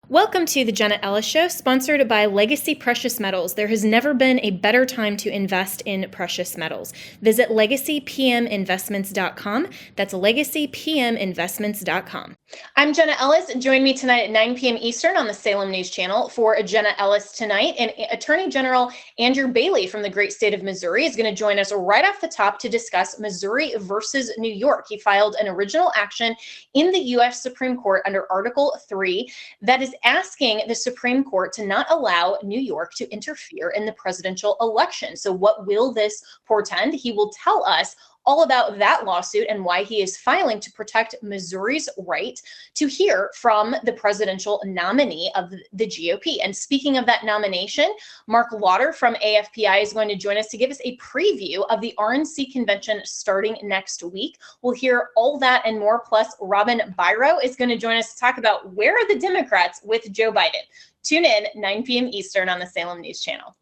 Welcome to the Jenna Ellis Show, sponsored by Legacy Precious Metals. There has never been a better time to invest in precious metals. Visit LegacyPMInvestments.com. That's LegacyPMInvestments.com. I'm Jenna Ellis. Join me tonight at 9 p.m. Eastern on the Salem News Channel for Jenna Ellis Tonight. And Attorney General Andrew Bailey from the great state of Missouri is going to join us right off the top to discuss Missouri versus New York. He filed an original action in the U.S. Supreme Court under Article 3 that is asking the Supreme Court to not allow New York to interfere in the presidential election. So what will this portend? He will tell us all about that lawsuit and why he is filing to protect Missouri's right to hear from the presidential nominee of the GOP. And speaking of that nomination, Marc Lotter from AFPI is going to join us to give us a preview of the RNC convention starting next week. We'll hear all that and more. Plus, Robin Biro is going to join us to talk about where are the Democrats with Joe Biden. Tune in 9 p.m. Eastern on the Salem News Channel.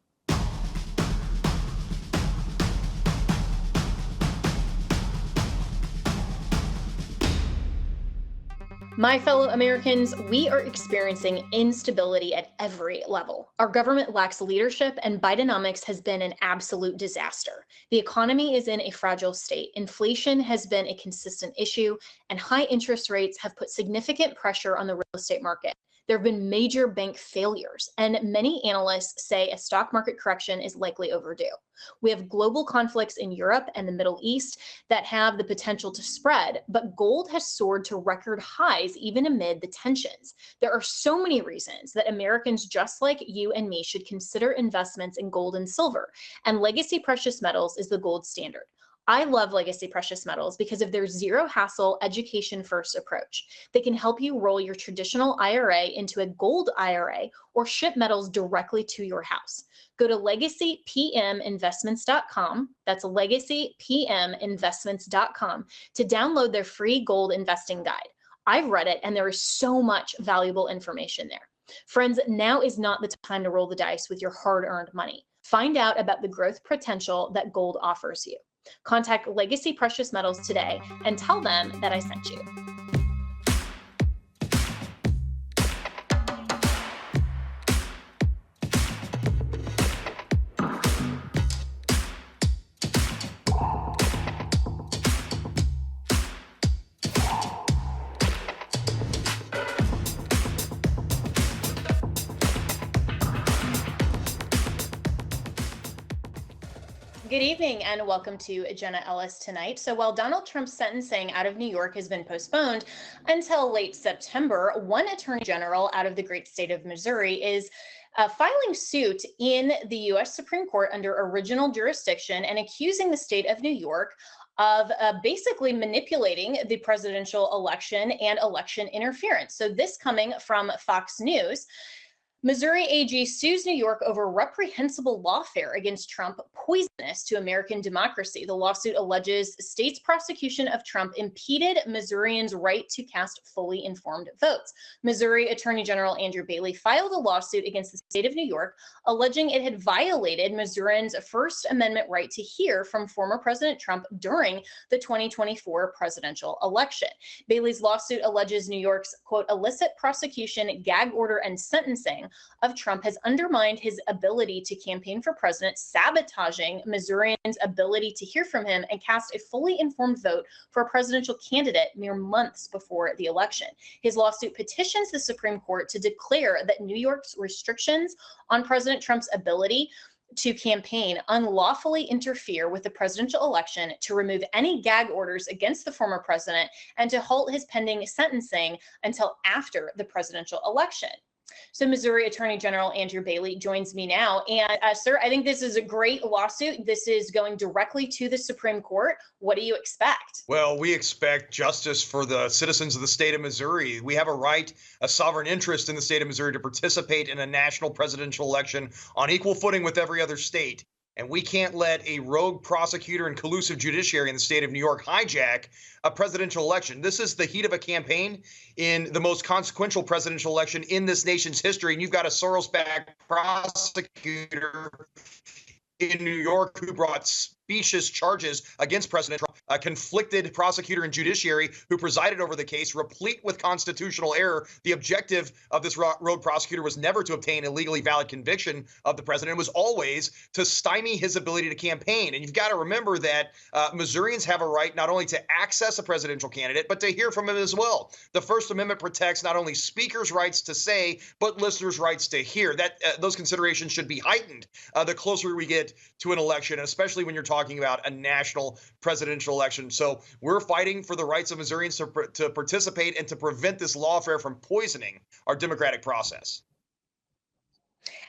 My fellow Americans, we are experiencing instability at every level. Our government lacks leadership, and Bidenomics has been an absolute disaster. The economy is in a fragile state. Inflation has been a consistent issue, and high interest rates have put significant pressure on the real estate market. There have been major bank failures, and many analysts say a stock market correction is likely overdue. We have global conflicts in Europe and the Middle East that have the potential to spread, but gold has soared to record highs even amid the tensions. There are so many reasons that Americans just like you and me should consider investments in gold and silver, and Legacy Precious Metals is the gold standard. I love Legacy Precious Metals because of their zero hassle, education first approach. They can help you roll your traditional IRA into a gold IRA or ship metals directly to your house. Go to LegacyPMInvestments.com. That's LegacyPMInvestments.com to download their free gold investing guide. I've read it and there is so much valuable information there. Friends, now is not the time to roll the dice with your hard-earned money. Find out about the growth potential that gold offers you. Contact Legacy Precious Metals today and tell them that I sent you. Good evening and welcome to Jenna Ellis Tonight. So while Donald Trump's sentencing out of New York has been postponed until late September, one attorney general out of the great state of Missouri is filing suit in the U.S. Supreme Court under original jurisdiction and accusing the state of New York of basically manipulating the presidential election and election interference. So this coming from Fox News. Missouri AG sues New York over reprehensible lawfare against Trump, poisonous to American democracy. The lawsuit alleges state's prosecution of Trump impeded Missourians' right to cast fully informed votes. Missouri Attorney General Andrew Bailey filed a lawsuit against the state of New York, alleging it had violated Missourians' First Amendment right to hear from former President Trump during the 2024 presidential election. Bailey's lawsuit alleges New York's, quote, illicit prosecution, gag order, and sentencing of Trump has undermined his ability to campaign for president, sabotaging Missourians' ability to hear from him and cast a fully informed vote for a presidential candidate mere months before the election. His lawsuit petitions the Supreme Court to declare that New York's restrictions on President Trump's ability to campaign unlawfully interfere with the presidential election, to remove any gag orders against the former president, and to halt his pending sentencing until after the presidential election. So Missouri Attorney General Andrew Bailey joins me now. And sir, I think this is a great lawsuit. This is going directly to the Supreme Court. What do you expect? Well, we expect justice for the citizens of the state of Missouri. We have a right, a sovereign interest in the state of Missouri to participate in a national presidential election on equal footing with every other state. And we can't let a rogue prosecutor and collusive judiciary in the state of New York hijack a presidential election. This is the heat of a campaign in the most consequential presidential election in this nation's history. And you've got a Soros-backed prosecutor in New York who brought specious charges against President Trump conflicted prosecutor and judiciary who presided over the case, replete with constitutional error. The objective of this rogue prosecutor was never to obtain a legally valid conviction of the president. It was always to stymie his ability to campaign. And you've got to remember that Missourians have a right not only to access a presidential candidate, but to hear from him as well. The First Amendment protects not only speakers' rights to say, but listeners' rights to hear. That those considerations should be heightened the closer we get to an election, especially when you're talking about a national presidential election. So we're fighting for the rights of Missourians to participate and to prevent this lawfare from poisoning our democratic process.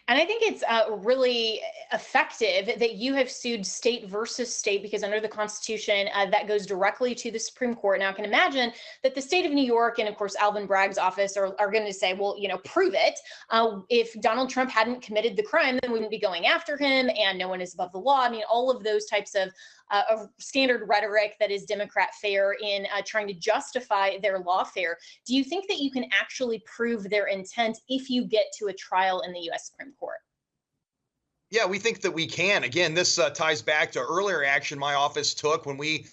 And I think it's really effective that you have sued state versus state, because under the Constitution, that goes directly to the Supreme Court. Now, I can imagine that the state of New York and, of course, Alvin Bragg's office are going to say, well, prove it. If Donald Trump hadn't committed the crime, then we wouldn't be going after him, and no one is above the law. I mean, all of those types of standard rhetoric that is Democrat fare in trying to justify their lawfare. Do you think that you can actually prove their intent if you get to a trial in the U.S. Supreme Court? Yeah, we think that we can. Again, this ties back to earlier action my office took when we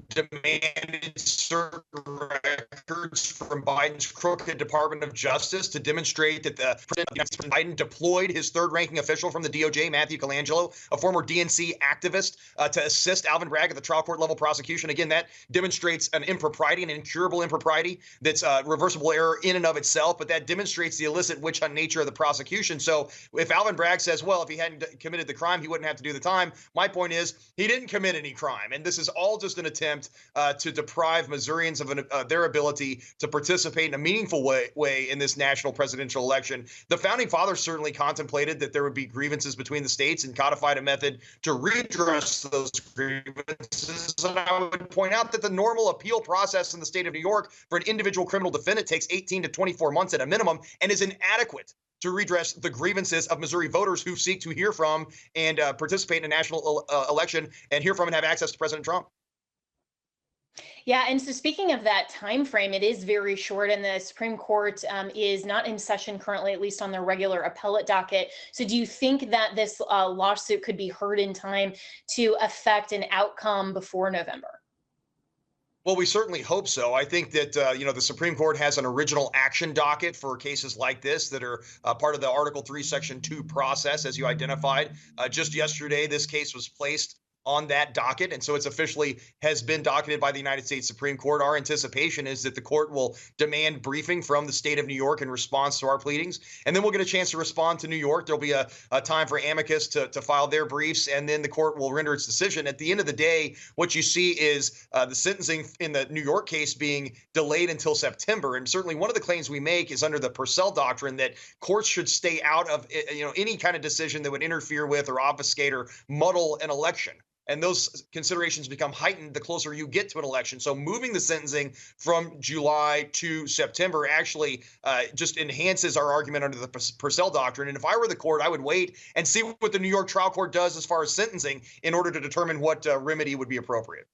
demanded certain records from Biden's crooked Department of Justice to demonstrate that President Biden deployed his third-ranking official from the DOJ, Matthew Colangelo, a former DNC activist, to assist Alvin Bragg at the trial court level prosecution. Again, that demonstrates an impropriety, an incurable impropriety that's reversible error in and of itself, but that demonstrates the illicit witch hunt nature of the prosecution. So if Alvin Bragg says, well, if he hadn't committed the crime, he wouldn't have to do the time, my point is he didn't commit any crime. And this is all just an attempt to deprive Missourians of their ability to participate in a meaningful way in this national presidential election. The founding fathers certainly contemplated that there would be grievances between the states and codified a method to redress those grievances. And I would point out that the normal appeal process in the state of New York for an individual criminal defendant takes 18 to 24 months at a minimum and is inadequate to redress the grievances of Missouri voters who seek to hear from and participate in a national election and hear from and have access to President Trump. Yeah, and so speaking of that time frame, it is very short, and the Supreme Court is not in session currently, at least on their regular appellate docket. So do you think that this lawsuit could be heard in time to affect an outcome before November? Well, we certainly hope so. I think that, the Supreme Court has an original action docket for cases like this that are part of the Article 3, Section 2 process, as you identified. Just yesterday, this case was placed on that docket. And so it's officially has been docketed by the United States Supreme Court. Our anticipation is that the court will demand briefing from the state of New York in response to our pleadings. And then we'll get a chance to respond to New York. There'll be a time for amicus to file their briefs, and then the court will render its decision. At the end of the day, what you see is the sentencing in the New York case being delayed until September. And certainly one of the claims we make is under the Purcell doctrine that courts should stay out of any kind of decision that would interfere with or obfuscate or muddle an election. And those considerations become heightened the closer you get to an election. So moving the sentencing from July to September actually just enhances our argument under the Purcell doctrine. And if I were the court, I would wait and see what the New York trial court does as far as sentencing in order to determine what remedy would be appropriate.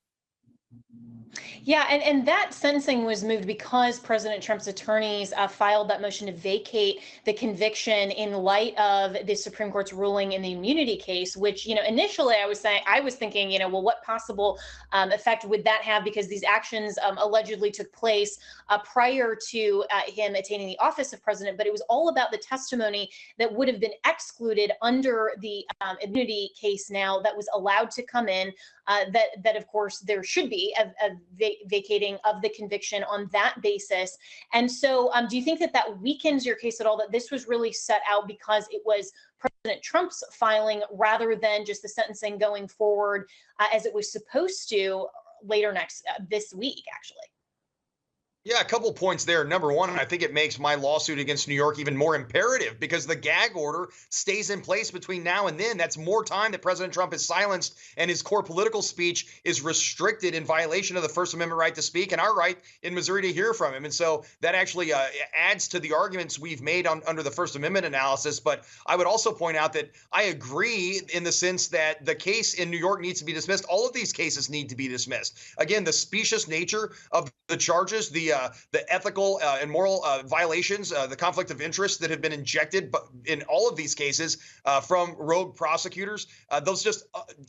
Yeah, and that sentencing was moved because President Trump's attorneys filed that motion to vacate the conviction in light of the Supreme Court's ruling in the immunity case, which, initially I was thinking, well, what possible effect would that have? Because these actions allegedly took place prior to him attaining the office of president, but it was all about the testimony that would have been excluded under the immunity case now that was allowed to come in, that of course there should be a vacating of the conviction on that basis. And so do you think that weakens your case at all, that this was really set out because it was President Trump's filing rather than just the sentencing going forward as it was supposed to later this week, actually? Yeah, a couple points there. Number one, I think it makes my lawsuit against New York even more imperative because the gag order stays in place between now and then. That's more time that President Trump is silenced and his core political speech is restricted in violation of the First Amendment right to speak and our right in Missouri to hear from him. And so that actually adds to the arguments we've made under the First Amendment analysis. But I would also point out that I agree in the sense that the case in New York needs to be dismissed. All of these cases need to be dismissed. Again, the specious nature of the charges, the the ethical and moral violations, the conflict of interest that have been injected in all of these cases from rogue prosecutors. Those just,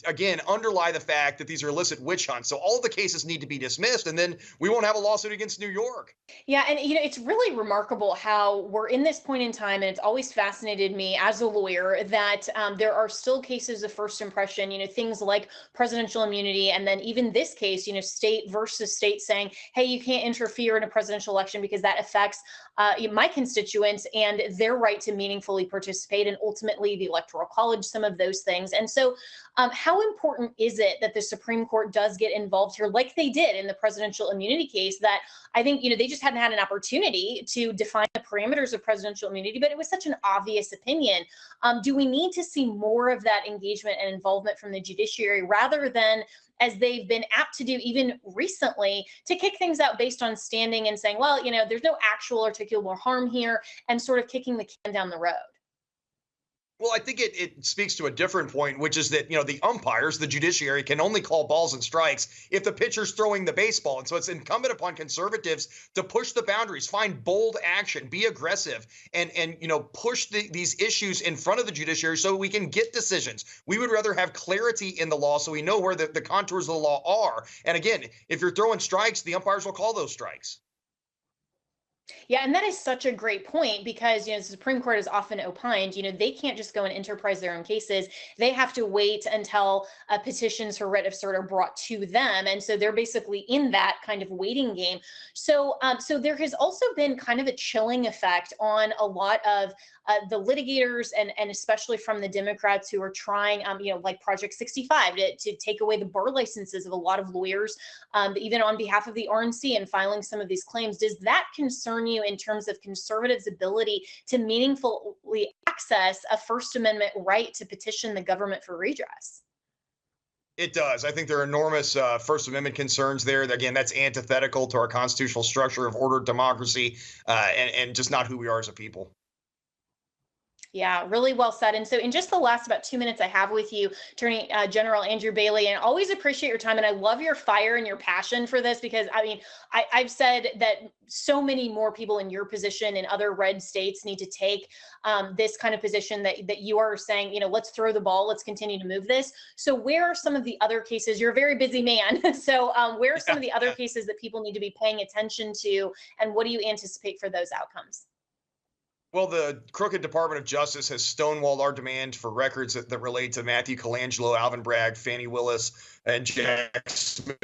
again, underlie the fact that these are illicit witch hunts. So all of the cases need to be dismissed, and then we won't have a lawsuit against New York. Yeah, and it's really remarkable how we're in this point in time, and it's always fascinated me as a lawyer that there are still cases of first impression, things like presidential immunity, and then even this case, state versus state saying, hey, you can't interfere in a presidential election because that affects my constituents and their right to meaningfully participate, and ultimately the Electoral College, some of those things. And so how important is it that the Supreme Court does get involved here, like they did in the presidential immunity case, that I think, they just hadn't had an opportunity to define the parameters of presidential immunity, but it was such an obvious opinion. Do we need to see more of that engagement and involvement from the judiciary rather than, as they've been apt to do even recently, to kick things out based on standing and saying, well, there's no actual articulable harm here, and sort of kicking the can down the road? Well, I think it speaks to a different point, which is that, the umpires, the judiciary, can only call balls and strikes if the pitcher's throwing the baseball. And so it's incumbent upon conservatives to push the boundaries, find bold action, be aggressive, and push these issues in front of the judiciary so we can get decisions. We would rather have clarity in the law so we know where the contours of the law are. And again, if you're throwing strikes, the umpires will call those strikes. Yeah, and that is such a great point because, the Supreme Court has often opined, they can't just go and enterprise their own cases. They have to wait until petitions for writ of cert are brought to them. And so they're basically in that kind of waiting game. So there has also been kind of a chilling effect on a lot of the litigators and especially from the Democrats who are trying, like Project 65 to take away the bar licenses of a lot of lawyers, even on behalf of the RNC and filing some of these claims. Does that concern you in terms of conservatives' ability to meaningfully access a First Amendment right to petition the government for redress? It does. I think there are enormous First Amendment concerns there. Again, that's antithetical to our constitutional structure of ordered democracy and just not who we are as a people. Yeah, really well said. And so in just the last about 2 minutes I have with you, Attorney General Andrew Bailey, and I always appreciate your time, and I love your fire and your passion for this because, I've said that so many more people in your position in other red states need to take this kind of position that you are saying, let's throw the ball, let's continue to move this. So where are some of the other cases? You're a very busy man. So where are some of the other cases that people need to be paying attention to, and what do you anticipate for those outcomes? Well, the crooked Department of Justice has stonewalled our demand for records that relate to Matthew Colangelo, Alvin Bragg, Fannie Willis, and Jack Smith.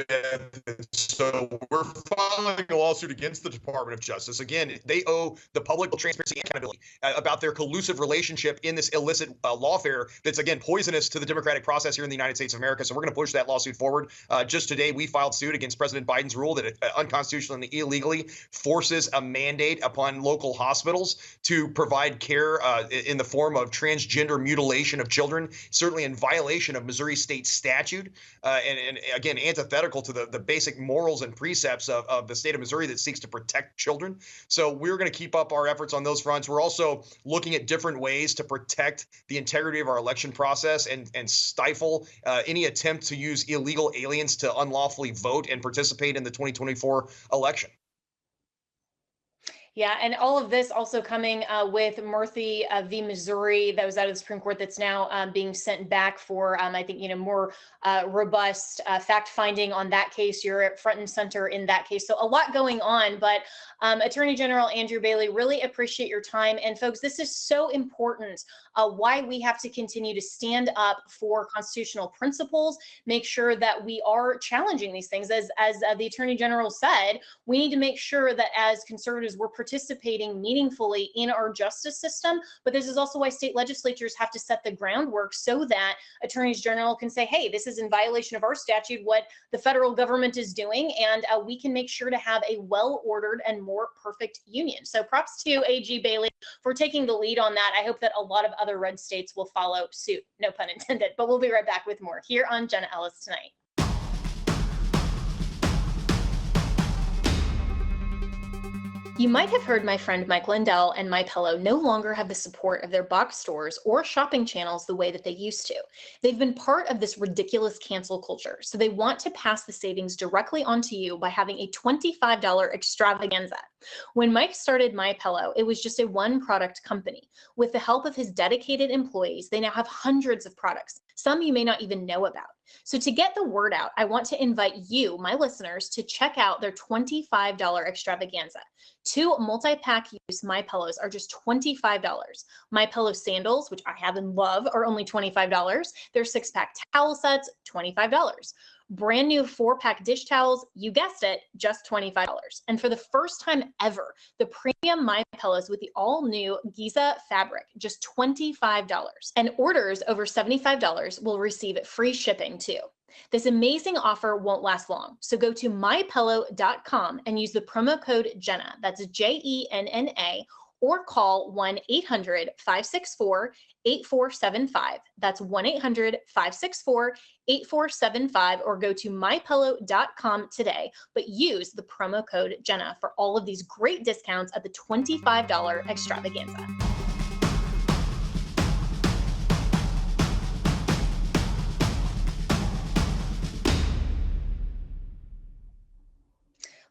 And so we're filing a lawsuit against the Department of Justice. Again, they owe the public transparency and accountability about their collusive relationship in this illicit lawfare that's, again, poisonous to the democratic process here in the United States of America. So we're going to push that lawsuit forward. Just today, we filed suit against President Biden's rule that unconstitutionally and illegally forces a mandate upon local hospitals to provide care in the form of transgender mutilation of children, certainly in violation of Missouri state statute, and again, antithetical to the basic morals and precepts of the state of Missouri that seeks to protect children. So we're going to keep up our efforts on those fronts. We're also looking at different ways to protect the integrity of our election process and stifle any attempt to use illegal aliens to unlawfully vote and participate in the 2024 election. Yeah, and all of this also coming with Murphy v. Missouri that was out of the Supreme Court that's now being sent back for, I think, more robust fact finding on that case. You're at front and center in that case. So a lot going on, but Attorney General Andrew Bailey, really appreciate your time. And folks, this is so important, why we have to continue to stand up for constitutional principles, make sure that we are challenging these things. As the Attorney General said, we need to make sure that as conservatives, we're participating meaningfully in our justice system. But this is also why state legislatures have to set the groundwork so that attorneys general can say, hey, this is in violation of our statute, what the federal government is doing, and we can make sure to have a well-ordered and more perfect union. So props to AG Bailey for taking the lead on that. I hope that a lot of other red states will follow suit, no pun intended. But we'll be right back with more here on Jenna Ellis Tonight. You might have heard my friend Mike Lindell and MyPillow no longer have the support of their box stores or shopping channels the way that they used to. They've been part of this ridiculous cancel culture, so they want to pass the savings directly onto you by having a $25 extravaganza. When Mike started MyPillow, it was just a one-product company. With the help of his dedicated employees, they now have hundreds of products, some you may not even know about. So to get the word out, I want to invite you, my listeners, to check out their $25 extravaganza. 2 multi-pack use MyPillows are just $25. MyPillow sandals, which I have and love, are only $25. Their 6-pack towel sets, $25. Brand new 4-pack dish towels, you guessed it, just $25. And for the first time ever, the premium MyPillows with the all-new Giza fabric, just $25. And orders over $75 will receive free shipping too. This amazing offer won't last long, so go to mypillow.com and use the promo code Jenna, that's Jenna, or call 1-800-564-8475. That's 1-800-564-8475, or go to mypillow.com today, but use the promo code Jenna for all of these great discounts at the $25 extravaganza.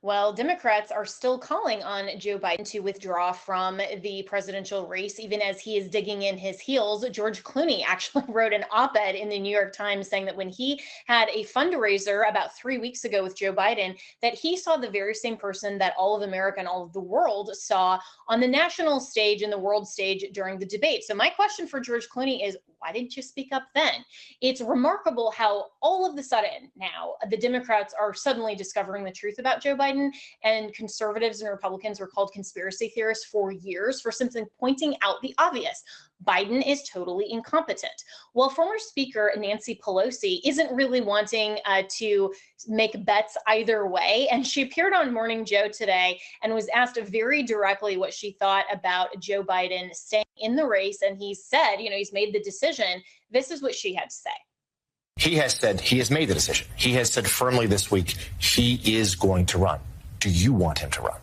Well, Democrats are still calling on Joe Biden to withdraw from the presidential race, even as he is digging in his heels. George Clooney actually wrote an op-ed in the New York Times saying that when he had a fundraiser about 3 weeks ago with Joe Biden, that he saw the very same person that all of America and all of the world saw on the national stage and the world stage during the debate. So my question for George Clooney is, why didn't you speak up then? It's remarkable how all of a sudden now the Democrats are suddenly discovering the truth about Joe Biden, and conservatives and Republicans were called conspiracy theorists for years for simply pointing out the obvious. Biden is totally incompetent. Well, former Speaker Nancy Pelosi isn't really wanting to make bets either way. And she appeared on Morning Joe today and was asked very directly what she thought about Joe Biden staying in the race. And he said, he's made the decision. This is what she had to say. He has said he has made the decision. He has said firmly this week he is going to run. Do you want him to run?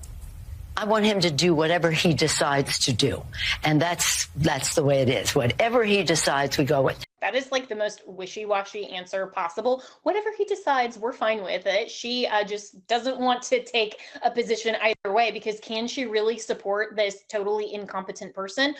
I want him to do whatever he decides to do. And that's the way it is. Whatever he decides, we go with. That is like the most wishy-washy answer possible. Whatever he decides, we're fine with it. She just doesn't want to take a position either way, because can she really support this totally incompetent person?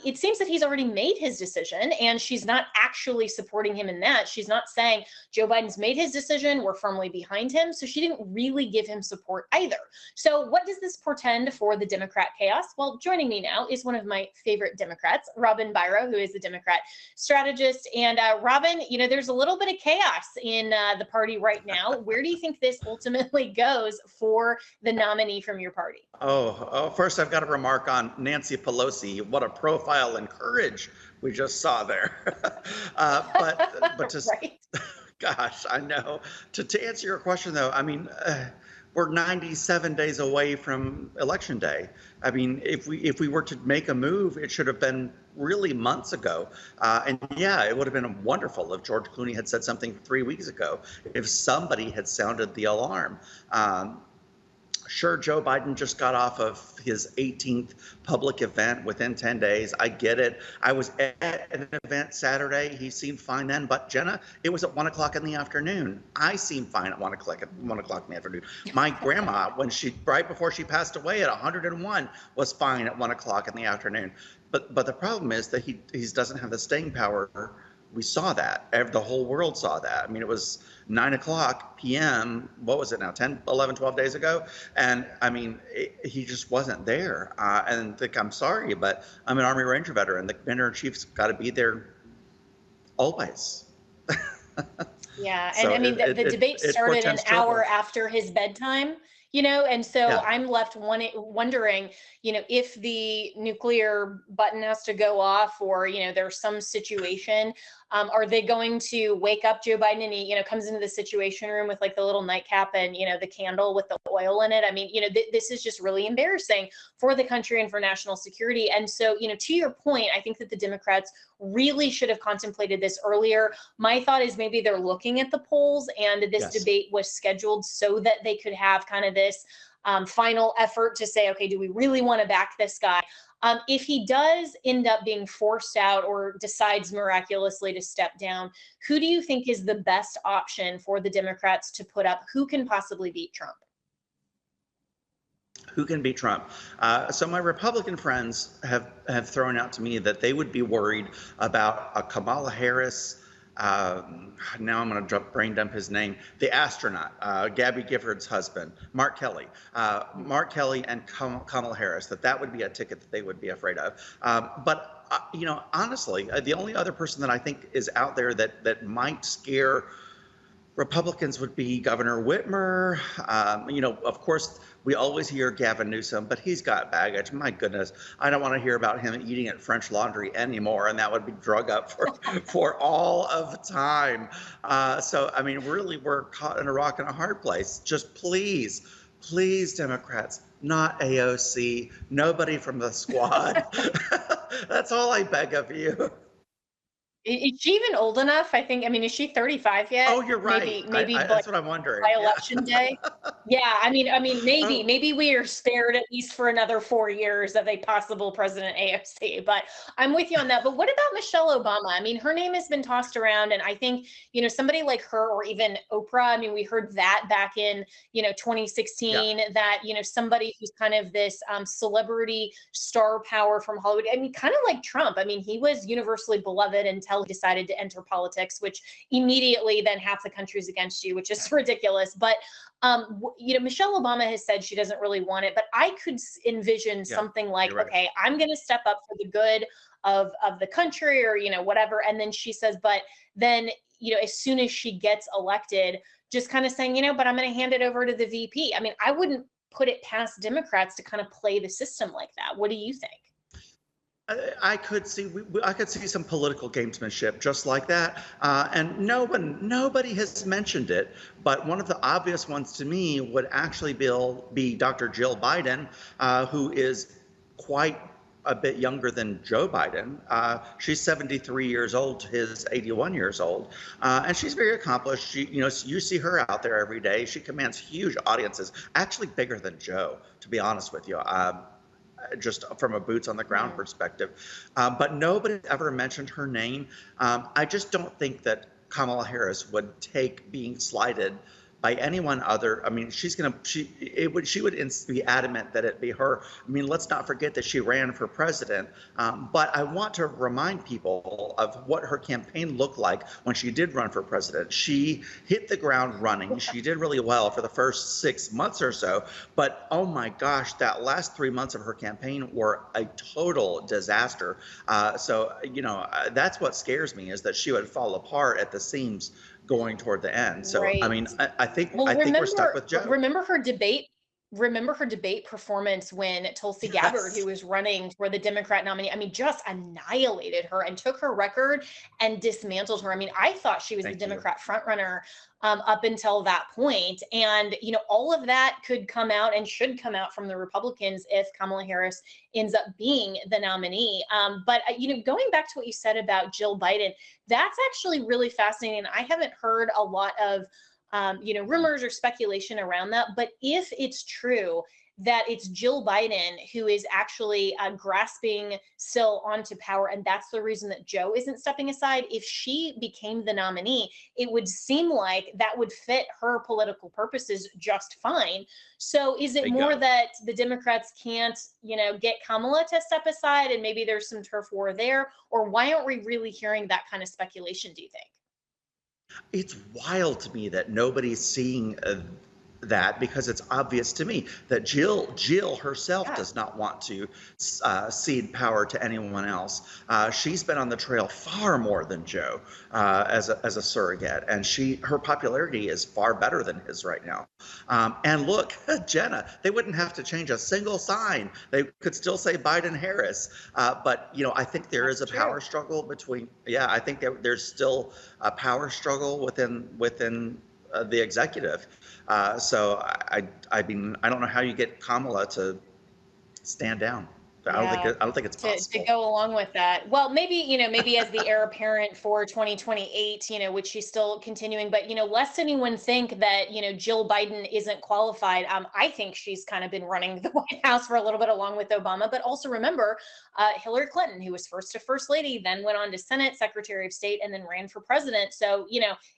It seems that he's already made his decision, and she's not actually supporting him in that. She's not saying Joe Biden's made his decision, we're firmly behind him. So she didn't really give him support either. So what does this portend for the Democrat chaos? Well, joining me now is one of my favorite Democrats, Robin Biro, who is the Democrat strategist. And Robin, there's a little bit of chaos in the party right now. Where do you think this ultimately goes for the nominee from your party? First I've got to remark on Nancy Pelosi. What a profile and courage we just saw there. But to, right. Gosh, I know. To answer your question though, I mean, we're 97 days away from Election Day. I mean, if we were to make a move, it should have been really months ago. And yeah, it would have been wonderful if George Clooney had said something 3 weeks ago, if somebody had sounded the alarm. Sure, Joe Biden just got off of his 18th public event within 10 days. I get it. I was at an event Saturday. He seemed fine then. But Jenna, it was at 1 o'clock in the afternoon. I seemed fine at 1 o'clock in the afternoon. My grandma, right before she passed away at 101, was fine at 1 o'clock in the afternoon. But the problem is that he doesn't have the staying power. We saw that. The whole world saw that. I mean, it was 9 o'clock p.m. What was it now? 10, 11, 12 days ago. And I mean, he just wasn't there. And I'm sorry, but I'm an Army Ranger veteran. The commander-in-chief's got to be there always. Yeah. And so I mean, the debate started an hour after his bedtime. And so yeah. I'm left wondering, if the nuclear button has to go off, or, there's some situation, are they going to wake up Joe Biden and he, comes into the Situation Room with like the little nightcap and, the candle with the oil in it? I mean, this is just really embarrassing for the country and for national security. And so, to your point, I think that the Democrats really should have contemplated this earlier. My thought is maybe they're looking at the polls, and this debate was scheduled so that they could have kind of this final effort to say, okay, do we really want to back this guy? If he does end up being forced out or decides miraculously to step down, who do you think is the best option for the Democrats to put up? Who can possibly beat Trump? Who can beat Trump? So my Republican friends have thrown out to me that they would be worried about a Kamala Harris. Now I'm going to brain dump his name. The astronaut, Gabby Gifford's husband, Mark Kelly. Mark Kelly and Kamala Harris. That would be a ticket that they would be afraid of. But honestly, the only other person that I think is out there that might scare Republicans would be Governor Whitmer. Of course, we always hear Gavin Newsom, but he's got baggage. My goodness, I don't want to hear about him eating at French Laundry anymore, and that would be drug up for all of time. So, I mean, really, we're caught in a rock and a hard place. Just please, Democrats, not AOC, nobody from the squad. That's all I beg of you. Is she even old enough? Is she 35 yet? Oh, you're right. Maybe that's what I'm wondering. By election day. Yeah, maybe we are spared at least for another 4 years of a possible President AOC. But I'm with you on that. But what about Michelle Obama? I mean, her name has been tossed around, and I think somebody like her or even Oprah. I mean, we heard that back in 2016 that somebody who's kind of this celebrity star power from Hollywood. I mean, kind of like Trump. I mean, he was universally beloved until he decided to enter politics, which immediately then half the country's against you, which is ridiculous. But Michelle Obama has said she doesn't really want it, but I could envision something like, right. Okay, I'm going to step up for the good of the country, or whatever. And then she says, but then as soon as she gets elected, just kind of saying, but I'm going to hand it over to the VP. I mean, I wouldn't put it past Democrats to kind of play the system like that. What do you think? I could see some political gamesmanship just like that, and nobody has mentioned it. But one of the obvious ones to me would actually be Dr. Jill Biden, who is quite a bit younger than Joe Biden. She's 73 years old. His 81 years old, and she's very accomplished. She, you see her out there every day. She commands huge audiences, actually bigger than Joe, to be honest with you. Just from a boots on the ground perspective. But nobody ever mentioned her name. I just don't think that Kamala Harris would take being slighted by anyone other. I mean, she would be adamant that it be her. I mean, let's not forget that she ran for president. But I want to remind people of what her campaign looked like when she did run for president. She hit the ground running. She did really well for the first 6 months or so. But oh my gosh, that last 3 months of her campaign were a total disaster. So that's what scares me, is that she would fall apart at the seams going toward the end. So right. I mean, I think we're stuck with Joe. Remember her debate performance when Tulsi Gabbard, who was running for the Democrat nominee, I mean, just annihilated her and took her record and dismantled her. I mean, I thought she was the Democrat frontrunner up until that point. And, all of that could come out and should come out from the Republicans if Kamala Harris ends up being the nominee. But, going back to what you said about Jill Biden, that's actually really fascinating. I haven't heard a lot of rumors or speculation around that. But if it's true that it's Jill Biden who is actually grasping still onto power, and that's the reason that Joe isn't stepping aside, if she became the nominee, it would seem like that would fit her political purposes just fine. So is it more that the Democrats can't, get Kamala to step aside and maybe there's some turf war there? Or why aren't we really hearing that kind of speculation, do you think? It's wild to me that nobody's seeing that, because it's obvious to me that Jill herself does not want to cede power to anyone else. She's been on the trail far more than Joe as a surrogate, and her popularity is far better than his right now. And look, Jenna, they wouldn't have to change a single sign. They could still say Biden-Harris. But I think there is a power struggle between. Yeah, I think there's still a power struggle within the executive. So I mean, I don't know how you get Kamala to stand down. Yeah, I don't think it's to possible. go along with that. Well, maybe, maybe as the heir apparent for 2028, which she's still continuing, but, lest anyone think that, Jill Biden isn't qualified. I think she's kind of been running the White House for a little bit along with Obama, but also remember Hillary Clinton, who was first to first lady, then went on to Senate Secretary of State, and then ran for president. So,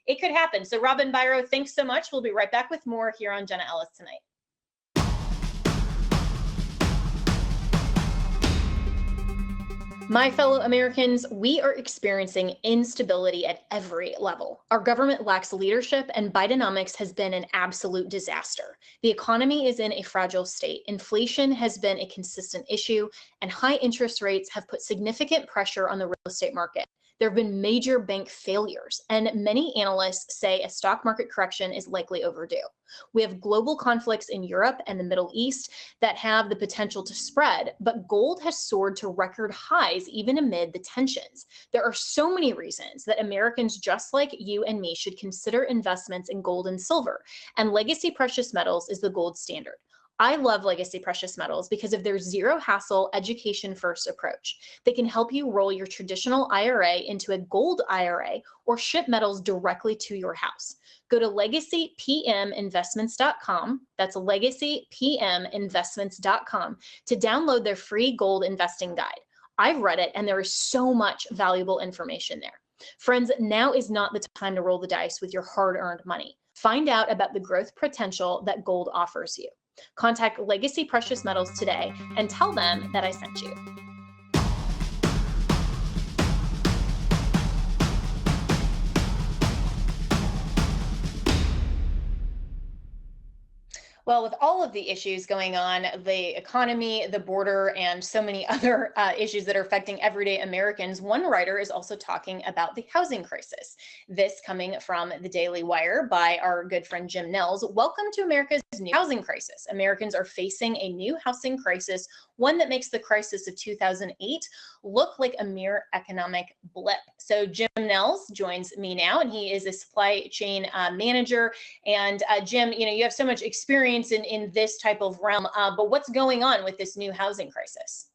it could happen. So Robin Byro, thanks so much. We'll be right back with more here on Jenna Ellis Tonight. My fellow Americans, we are experiencing instability at every level. Our government lacks leadership, and Bidenomics has been an absolute disaster. The economy is in a fragile state. Inflation has been a consistent issue, and high interest rates have put significant pressure on the real estate market. There have been major bank failures, and many analysts say a stock market correction is likely overdue. We have global conflicts in Europe and the Middle East that have the potential to spread, but gold has soared to record highs even amid the tensions. There are so many reasons that Americans just like you and me should consider investments in gold and silver, and Legacy Precious Metals is the gold standard. I love Legacy Precious Metals because of their zero hassle, education first approach. They can help you roll your traditional IRA into a gold IRA or ship metals directly to your house. Go to legacypminvestments.com. That's legacypminvestments.com to download their free gold investing guide. I've read it, and there is so much valuable information there. Friends, now is not the time to roll the dice with your hard-earned money. Find out about the growth potential that gold offers you. Contact Legacy Precious Metals today and tell them that I sent you. Well, with all of the issues going on, the economy, the border, and so many other issues that are affecting everyday Americans, one writer is also talking about the housing crisis. This coming from The Daily Wire by our good friend Jim Nelles. Welcome to America's new housing crisis. Americans are facing a new housing crisis, one that makes the crisis of 2008 look like a mere economic blip. So Jim Nelles joins me now, and he is a supply chain manager. And Jim, you have so much experience in this type of realm, but what's going on with this new housing crisis?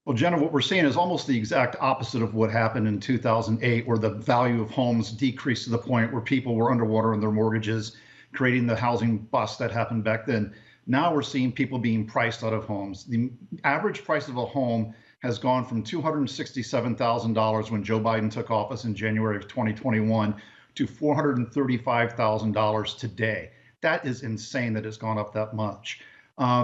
Well, Jenna, what we're seeing is almost the exact opposite of what happened in 2008, where the value of homes decreased to the point where people were underwater on their mortgages, creating the housing bust that happened back then. Now we're seeing people being priced out of homes. The average price of a home has gone from $267,000 when Joe Biden took office in January of 2021 to $435,000 today. That is insane that it's gone up that much.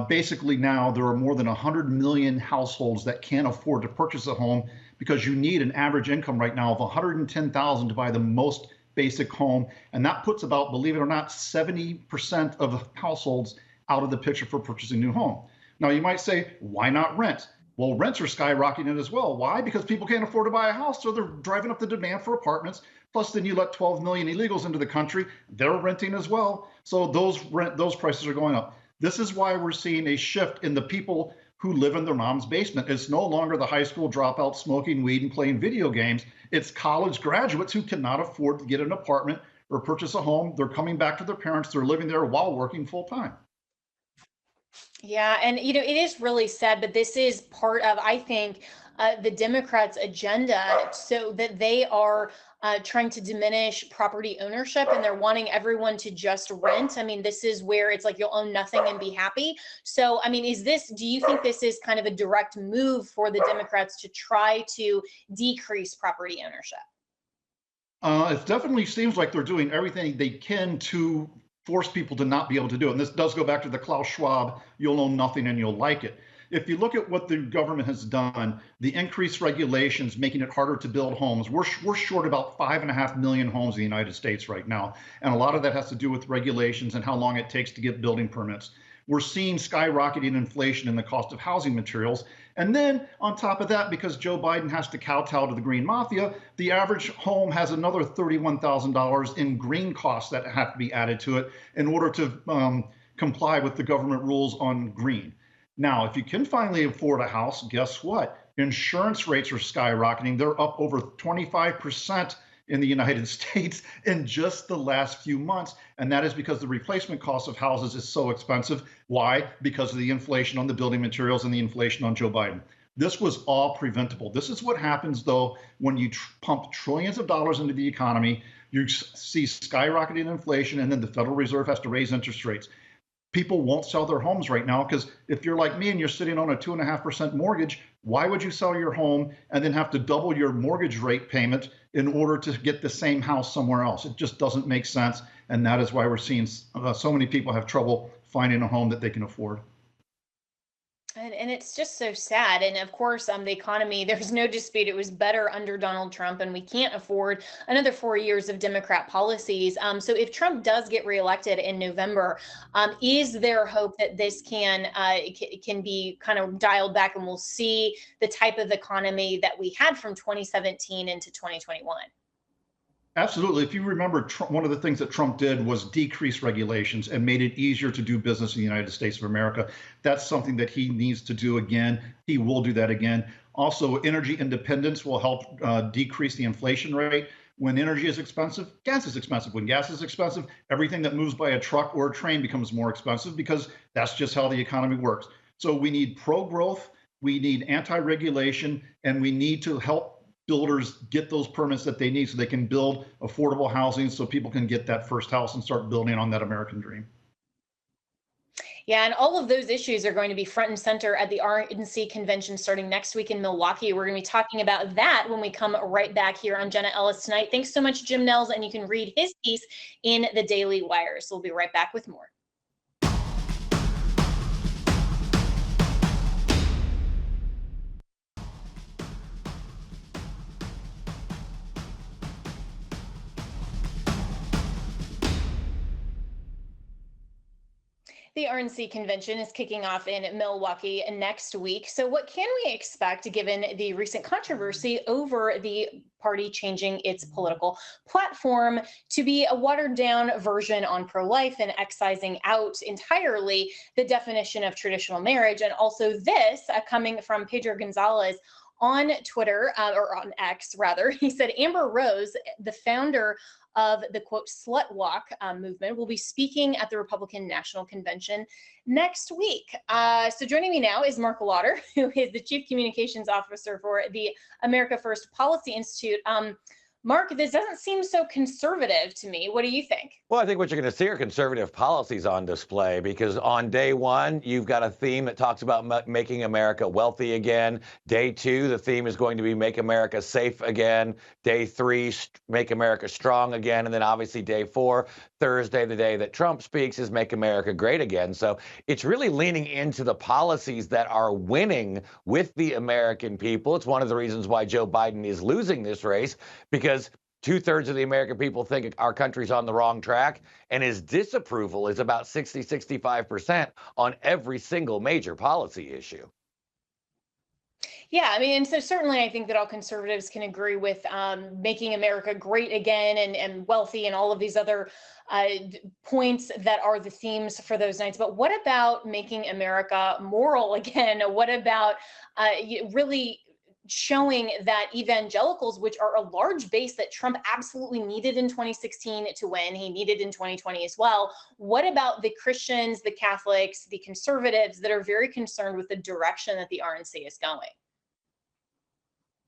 Basically now there are more than 100 million households that can't afford to purchase a home because you need an average income right now of $110,000 to buy the most basic home. And that puts about, believe it or not, 70% of households out of the picture for purchasing a new home. Now you might say, why not rent? Well, rents are skyrocketing as well. Why? Because people can't afford to buy a house, so they're driving up the demand for apartments. Plus, then you let 12 million illegals into the country. They're renting as well. So those prices are going up. This is why we're seeing a shift in the people who live in their mom's basement. It's no longer the high school dropouts smoking weed and playing video games. It's college graduates who cannot afford to get an apartment or purchase a home. They're coming back to their parents. They're living there while working full time. Yeah, and it is really sad, but this is part of, I think, the Democrats' agenda, so that they are trying to diminish property ownership, and they're wanting everyone to just rent. I mean, this is where it's like you'll own nothing and be happy. So, I mean, do you think this is kind of a direct move for the Democrats to try to decrease property ownership? It definitely seems like they're doing everything they can to force people to not be able to do it. And this does go back to the Klaus Schwab, you'll own nothing and you'll like it. If you look at what the government has done, the increased regulations making it harder to build homes, we're short about 5.5 million homes in the United States right now. And a lot of that has to do with regulations and how long it takes to get building permits. We're seeing skyrocketing inflation in the cost of housing materials. And then on top of that, because Joe Biden has to kowtow to the green mafia, the average home has another $31,000 in green costs that have to be added to it in order to comply with the government rules on green. Now, if you can finally afford a house, guess what? Insurance rates are skyrocketing. They're up over 25% in the United States in just the last few months. And that is because the replacement cost of houses is so expensive. Why? Because of the inflation on the building materials and the inflation on Joe Biden. This was all preventable. This is what happens, though, when you pump trillions of dollars into the economy. You see skyrocketing inflation, and then the Federal Reserve has to raise interest rates. People won't sell their homes right now because if you're like me and you're sitting on a 2.5% mortgage, why would you sell your home and then have to double your mortgage rate payment in order to get the same house somewhere else? It just doesn't make sense. And that is why we're seeing so many people have trouble finding a home that they can afford. And it's just so sad. And of course, the economy, there's no dispute, it was better under Donald Trump, and we can't afford another 4 years of Democrat policies. So if Trump does get reelected in November, is there hope that this can be kind of dialed back and we'll see the type of economy that we had from 2017 into 2021? Absolutely. If you remember, one of the things that Trump did was decrease regulations and made it easier to do business in the United States of America. That's something that he needs to do again. He will do that again. Also, energy independence will help decrease the inflation rate. When energy is expensive, gas is expensive. When gas is expensive, everything that moves by a truck or a train becomes more expensive because that's just how the economy works. So we need pro-growth, we need anti-regulation, and we need to help builders get those permits that they need so they can build affordable housing so people can get that first house and start building on that American dream. Yeah, and all of those issues are going to be front and center at the RNC convention starting next week in Milwaukee. We're going to be talking about that when we come right back here on Jenna Ellis Tonight. Thanks so much, Jim Nelles, and you can read his piece in the Daily Wire. So we'll be right back with more. The RNC convention is kicking off in Milwaukee next week. So what can we expect given the recent controversy over the party changing its political platform to be a watered down version on pro-life and excising out entirely the definition of traditional marriage? And also this coming from Pedro Gonzalez on Twitter, or on X rather. He said Amber Rose, the founder of the quote slut walk movement, will be speaking at the Republican National Convention next week. So joining me now is Marc Lotter, who is the Chief Communications Officer for the America First Policy Institute. Marc, this doesn't seem so conservative to me. What do you think? Well, I think what you're going to see are conservative policies on display, because on day one, you've got a theme that talks about making America wealthy again. Day two, the theme is going to be make America safe again. Day three, make America strong again. And then obviously day four, Thursday, the day that Trump speaks, is make America great again. So it's really leaning into the policies that are winning with the American people. It's one of the reasons why Joe Biden is losing this race, because 2/3 of the American people think our country's on the wrong track, and his disapproval is about 65% on every single major policy issue. Yeah, I mean, and so certainly I think that all conservatives can agree with making America great again and wealthy and all of these other points that are the themes for those nights. But what about making America moral again? What about really showing that evangelicals, which are a large base that Trump absolutely needed in 2016 to win, he needed in 2020 as well. What about the Christians, the Catholics, the conservatives that are very concerned with the direction that the RNC is going?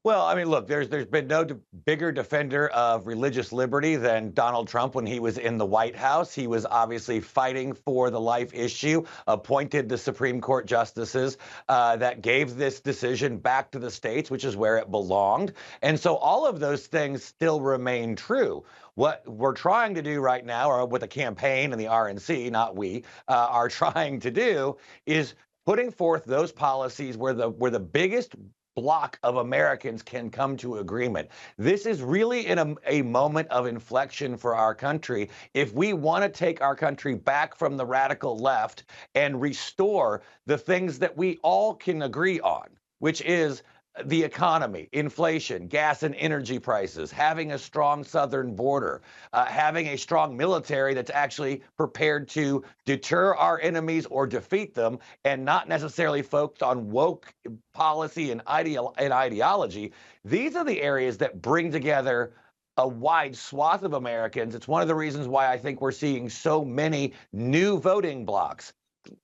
Well, I mean, look, there's been no bigger defender of religious liberty than Donald Trump when he was in the White House. He was obviously fighting for the life issue, appointed the Supreme Court justices that gave this decision back to the states, which is where it belonged. And so all of those things still remain true. What we're trying to do right now, or what the campaign and the RNC, not we, are trying to do, is putting forth those policies where the biggest block of Americans can come to agreement. This is really in a moment of inflection for our country. If we want to take our country back from the radical left and restore the things that we all can agree on, which is the economy, inflation, gas and energy prices, having a strong southern border, having a strong military that's actually prepared to deter our enemies or defeat them, and not necessarily focused on woke policy and ideology. These are the areas that bring together a wide swath of Americans. It's one of the reasons why I think we're seeing so many new voting blocs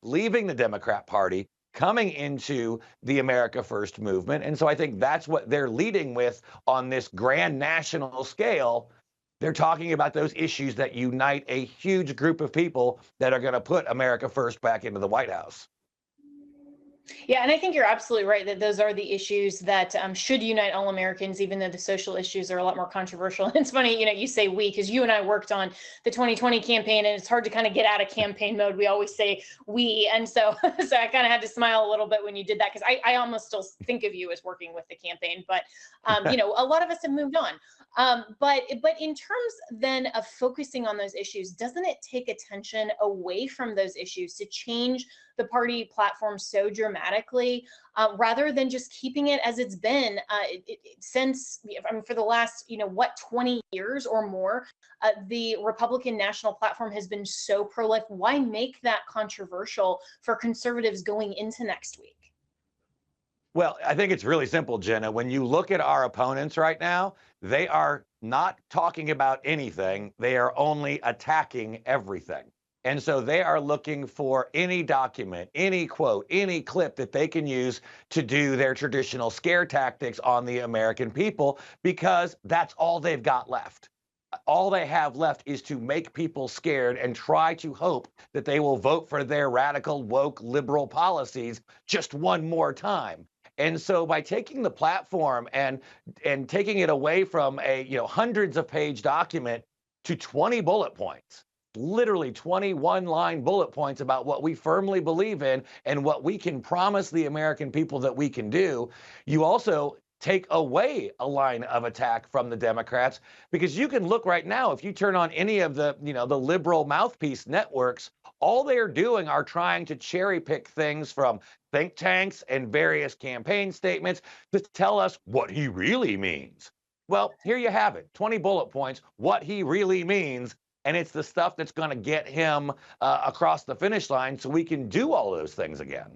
leaving the Democrat Party, coming into the America First movement. And so I think that's what they're leading with on this grand national scale. They're talking about those issues that unite a huge group of people that are going to put America First back into the White House. Yeah, and I think you're absolutely right that those are the issues that should unite all Americans, even though the social issues are a lot more controversial. It's funny, you say we, because you and I worked on the 2020 campaign, and it's hard to kind of get out of campaign mode. We always say we, and so so I kind of had to smile a little bit when you did that, because I almost still think of you as working with the campaign, but a lot of us have moved on. But in terms then of focusing on those issues, doesn't it take attention away from those issues to change the party platform so dramatically, rather than just keeping it as it's been since, for the last, 20 years or more? The Republican national platform has been so pro-life. Why make that controversial for conservatives going into next week? Well, I think it's really simple, Jenna. When you look at our opponents right now, they are not talking about anything. They are only attacking everything. And so they are looking for any document, any quote, any clip that they can use to do their traditional scare tactics on the American people, because that's all they've got left. All they have left is to make people scared and try to hope that they will vote for their radical, woke, liberal policies just one more time. And so by taking the platform and taking it away from a hundreds of page document to 20 bullet points, literally 21-line bullet points about what we firmly believe in and what we can promise the American people that we can do, you also take away a line of attack from the Democrats, because you can look right now, if you turn on any of the, the liberal mouthpiece networks, all they're doing are trying to cherry pick things from think tanks and various campaign statements to tell us what he really means. Well, here you have it, 20 bullet points, what he really means. And it's the stuff that's going to get him across the finish line so we can do all those things again.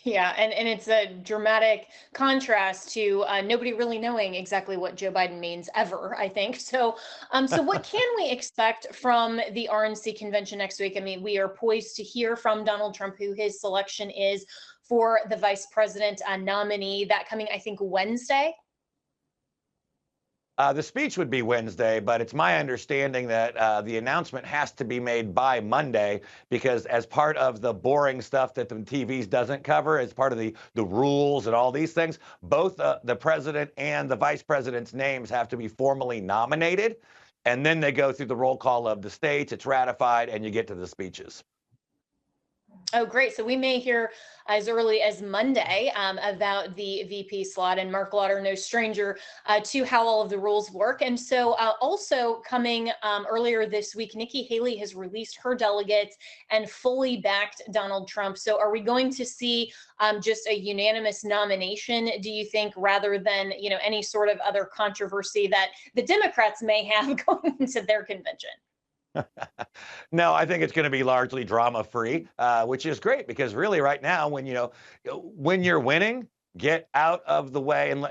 Yeah, and it's a dramatic contrast to nobody really knowing exactly what Joe Biden means ever, I think. So what can we expect from the RNC convention next week? I mean, we are poised to hear from Donald Trump who his selection is for the vice president nominee, that coming, I think, Wednesday. The speech would be Wednesday, but it's my understanding that the announcement has to be made by Monday, because as part of the boring stuff that the TVs doesn't cover, as part of the rules and all these things, both the president and the vice president's names have to be formally nominated. And then they go through the roll call of the states, it's ratified, and you get to the speeches. Oh, great. So we may hear as early as Monday about the VP slot, and Marc Lotter, no stranger to how all of the rules work. And so also coming earlier this week, Nikki Haley has released her delegates and fully backed Donald Trump. So are we going to see just a unanimous nomination, do you think, rather than, any sort of other controversy that the Democrats may have going into their convention? No, I think it's going to be largely drama-free, which is great, because really right now, when you're winning, get out of the way and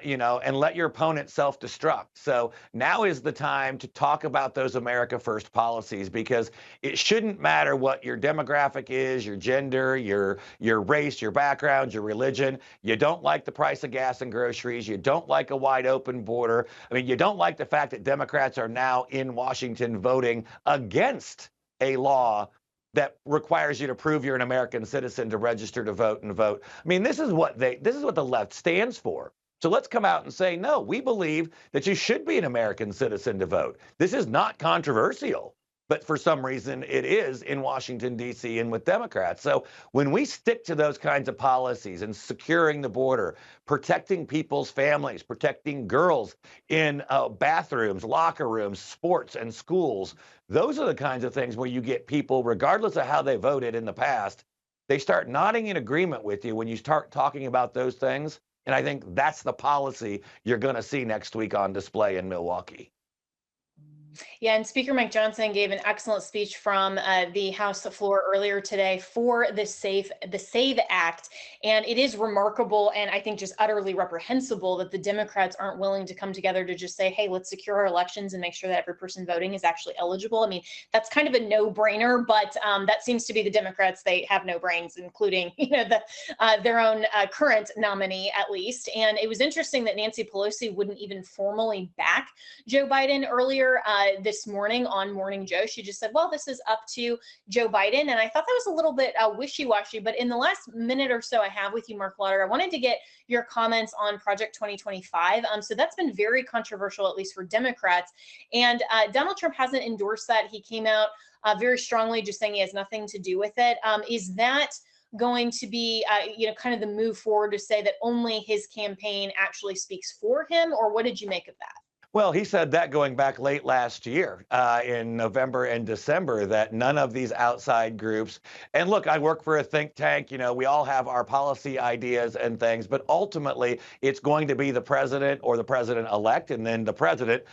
let your opponent self-destruct. So now is the time to talk about those America First policies, because it shouldn't matter what your demographic is, your gender, your race, your background, your religion. You don't like the price of gas and groceries. You don't like a wide open border. I mean, you don't like the fact that Democrats are now in Washington voting against a law that requires you to prove you're an American citizen to register to vote and vote. I mean, this is what the left stands for. So let's come out and say, no, we believe that you should be an American citizen to vote. This is not controversial, but for some reason it is in Washington, D.C. and with Democrats. So when we stick to those kinds of policies and securing the border, protecting people's families, protecting girls in bathrooms, locker rooms, sports and schools, those are the kinds of things where you get people, regardless of how they voted in the past, they start nodding in agreement with you when you start talking about those things. And I think that's the policy you're going to see next week on display in Milwaukee. Yeah, and Speaker Mike Johnson gave an excellent speech from the House floor earlier today for the SAVE Act, and it is remarkable and I think just utterly reprehensible that the Democrats aren't willing to come together to just say, hey, let's secure our elections and make sure that every person voting is actually eligible. I mean, that's kind of a no-brainer, but that seems to be the Democrats. They have no brains, including their own current nominee, at least. And it was interesting that Nancy Pelosi wouldn't even formally back Joe Biden earlier this morning on Morning Joe. She just said, well, this is up to Joe Biden. And I thought that was a little bit wishy-washy. But in the last minute or so I have with you, Marc Lotter, I wanted to get your comments on Project 2025. So that's been very controversial, at least for Democrats. And Donald Trump hasn't endorsed that. He came out very strongly, just saying he has nothing to do with it. Is that going to be, kind of the move forward to say that only his campaign actually speaks for him? Or what did you make of that? Well, he said that going back late last year in November and December, that none of these outside groups, and look, I work for a think tank, we all have our policy ideas and things, but ultimately it's going to be the president or the president-elect and then the president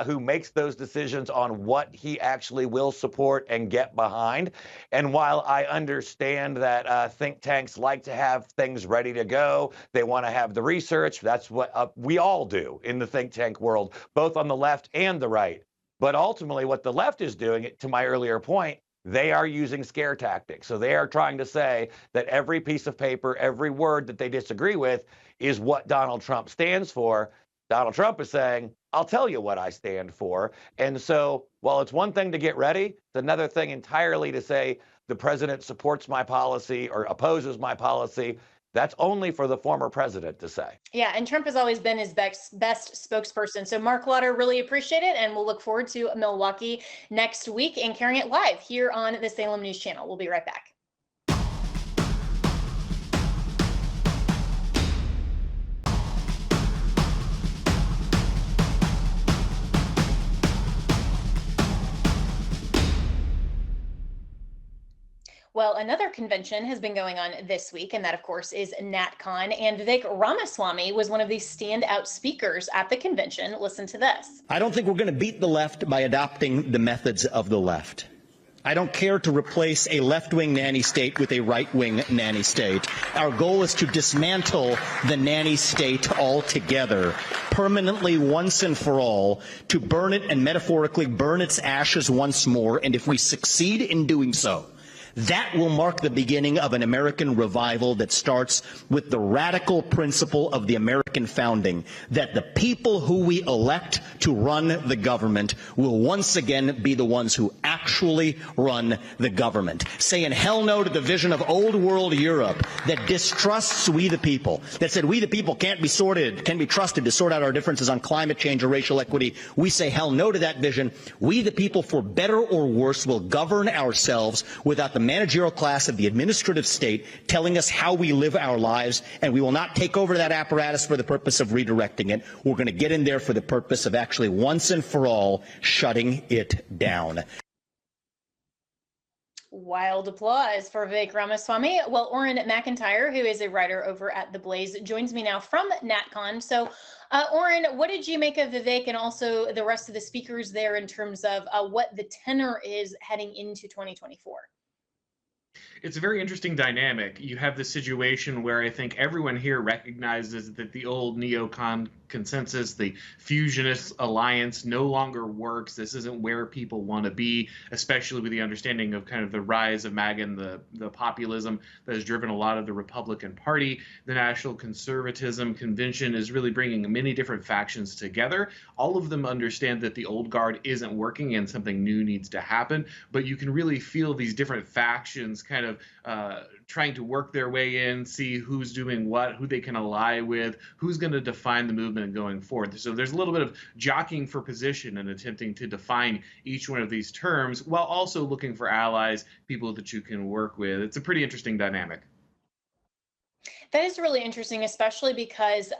who makes those decisions on what he actually will support and get behind. And while I understand that think tanks like to have things ready to go, they want to have the research, that's what we all do in the think tank world, both on the left and the right. But ultimately, what the left is doing, to my earlier point, they are using scare tactics. So they are trying to say that every piece of paper, every word that they disagree with is what Donald Trump stands for. Donald Trump is saying, I'll tell you what I stand for. And so while it's one thing to get ready, it's another thing entirely to say the president supports my policy or opposes my policy. That's only for the former president to say. Yeah, and Trump has always been his best spokesperson. So Marc Lotter, really appreciate it, and we'll look forward to Milwaukee next week and carrying it live here on the Salem News Channel. We'll be right back. Well, another convention has been going on this week, and that, of course, is NatCon. And Vivek Ramaswamy was one of the standout speakers at the convention. Listen to this. I don't think we're going to beat the left by adopting the methods of the left. I don't care to replace a left-wing nanny state with a right-wing nanny state. Our goal is to dismantle the nanny state altogether, permanently once and for all, to burn it and metaphorically burn its ashes once more. And if we succeed in doing so, that will mark the beginning of an American revival that starts with the radical principle of the American founding, that the people who we elect to run the government will once again be the ones who actually run the government. Saying hell no to the vision of old world Europe that distrusts we the people, that said we the people can be trusted to sort out our differences on climate change or racial equity. We say hell no to that vision. We the people, for better or worse, will govern ourselves without the managerial class of the administrative state telling us how we live our lives, and we will not take over that apparatus for the purpose of redirecting it. We're going to get in there for the purpose of actually once and for all shutting it down. Wild applause for Vivek Ramaswamy. Well, Auron MacIntyre, who is a writer over at The Blaze, joins me now from NatCon. So, Auron, what did you make of Vivek and also the rest of the speakers there in terms of what the tenor is heading into 2024? It's a very interesting dynamic. You have this situation where I think everyone here recognizes that the old neocon consensus, the fusionist alliance, no longer works. This isn't where people want to be, especially with the understanding of kind of the rise of MAGA and the populism that has driven a lot of the Republican Party. The National Conservatism Convention is really bringing many different factions together. All of them understand that the old guard isn't working and something new needs to happen, but you can really feel these different factions kind of trying to work their way in, see who's doing what, who they can ally with, who's going to define the movement going forward. So there's a little bit of jockeying for position and attempting to define each one of these terms while also looking for allies, people that you can work with. It's a pretty interesting dynamic. That is really interesting, especially because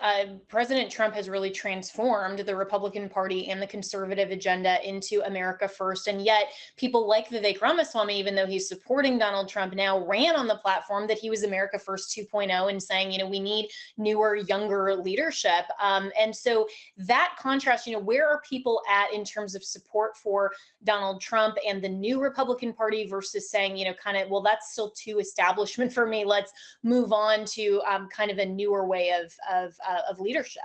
President Trump has really transformed the Republican Party and the conservative agenda into America First. And yet, people like Vivek Ramaswamy, even though he's supporting Donald Trump now, ran on the platform that he was America First 2.0 and saying, we need newer, younger leadership. And so that contrast, where are people at in terms of support for Donald Trump and the new Republican Party versus saying, well, that's still too establishment for me. Let's move on to kind of a newer way of leadership.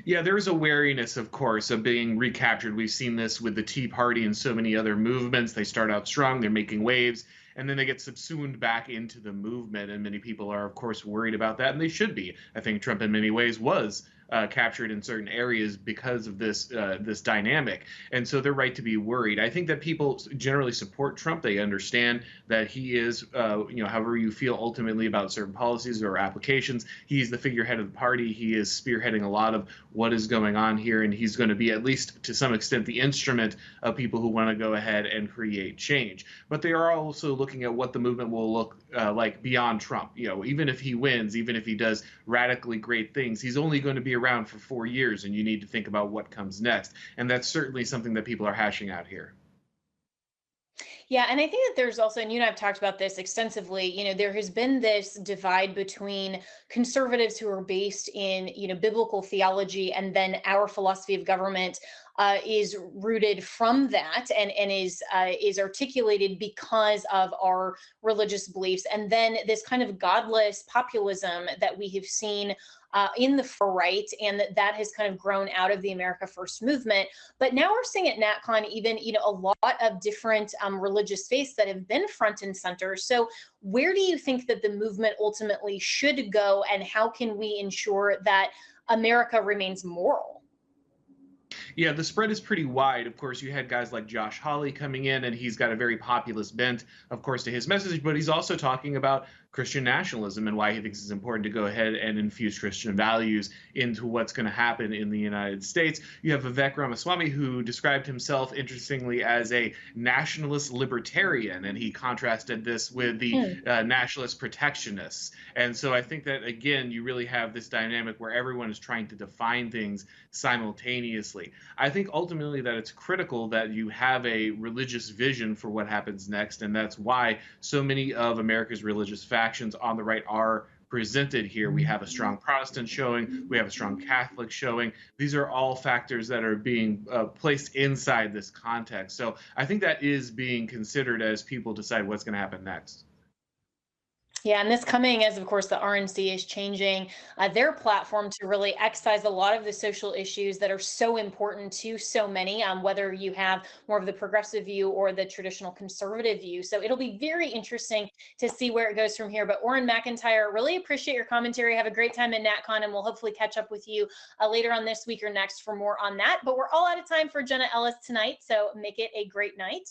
Yeah, there's a wariness, of course, of being recaptured. We've seen this with the Tea Party and so many other movements. They start out strong, they're making waves, and then they get subsumed back into the movement. And many people are, of course, worried about that, and they should be. I think Trump, in many ways, was captured in certain areas because of this dynamic, and so they're right to be worried. I think that people generally support Trump. They understand that he is, however you feel ultimately about certain policies or applications, he's the figurehead of the party. He is spearheading a lot of what is going on here, and he's going to be, at least to some extent, the instrument of people who want to go ahead and create change. But they are also looking at what the movement will look like beyond Trump. Even if he wins, even if he does radically great things, he's only going to be around for 4 years, and you need to think about what comes next. And that's certainly something that people are hashing out here. Yeah, and I think that there's also, and you and I have talked about this extensively, there has been this divide between conservatives who are based in, biblical theology, and then our philosophy of government is rooted from that and is articulated because of our religious beliefs. And then this kind of godless populism that we have seen in the far right, and that has kind of grown out of the America First movement. But now we're seeing at NatCon even, a lot of different religious faiths that have been front and center. So where do you think that the movement ultimately should go, and how can we ensure that America remains moral? Yeah, the spread is pretty wide. Of course, you had guys like Josh Hawley coming in, and he's got a very populist bent, of course, to his message, but he's also talking about Christian nationalism and why he thinks it's important to go ahead and infuse Christian values into what's going to happen in the United States. You have Vivek Ramaswamy, who described himself, interestingly, as a nationalist libertarian, and he contrasted this with the nationalist protectionists. And so I think that, again, you really have this dynamic where everyone is trying to define things simultaneously. I think ultimately that it's critical that you have a religious vision for what happens next, and that's why so many of America's religious factions on the right are presented here. We have a strong Protestant showing, we have a strong Catholic showing. These are all factors that are being placed inside this context. So I think that is being considered as people decide what's going to happen next. Yeah, and this coming as, of course, the RNC is changing their platform to really excise a lot of the social issues that are so important to so many, whether you have more of the progressive view or the traditional conservative view. So it'll be very interesting to see where it goes from here. But Auron MacIntyre, really appreciate your commentary. Have a great time in NatCon, and we'll hopefully catch up with you later on this week or next for more on that. But we're all out of time for Jenna Ellis tonight, so make it a great night.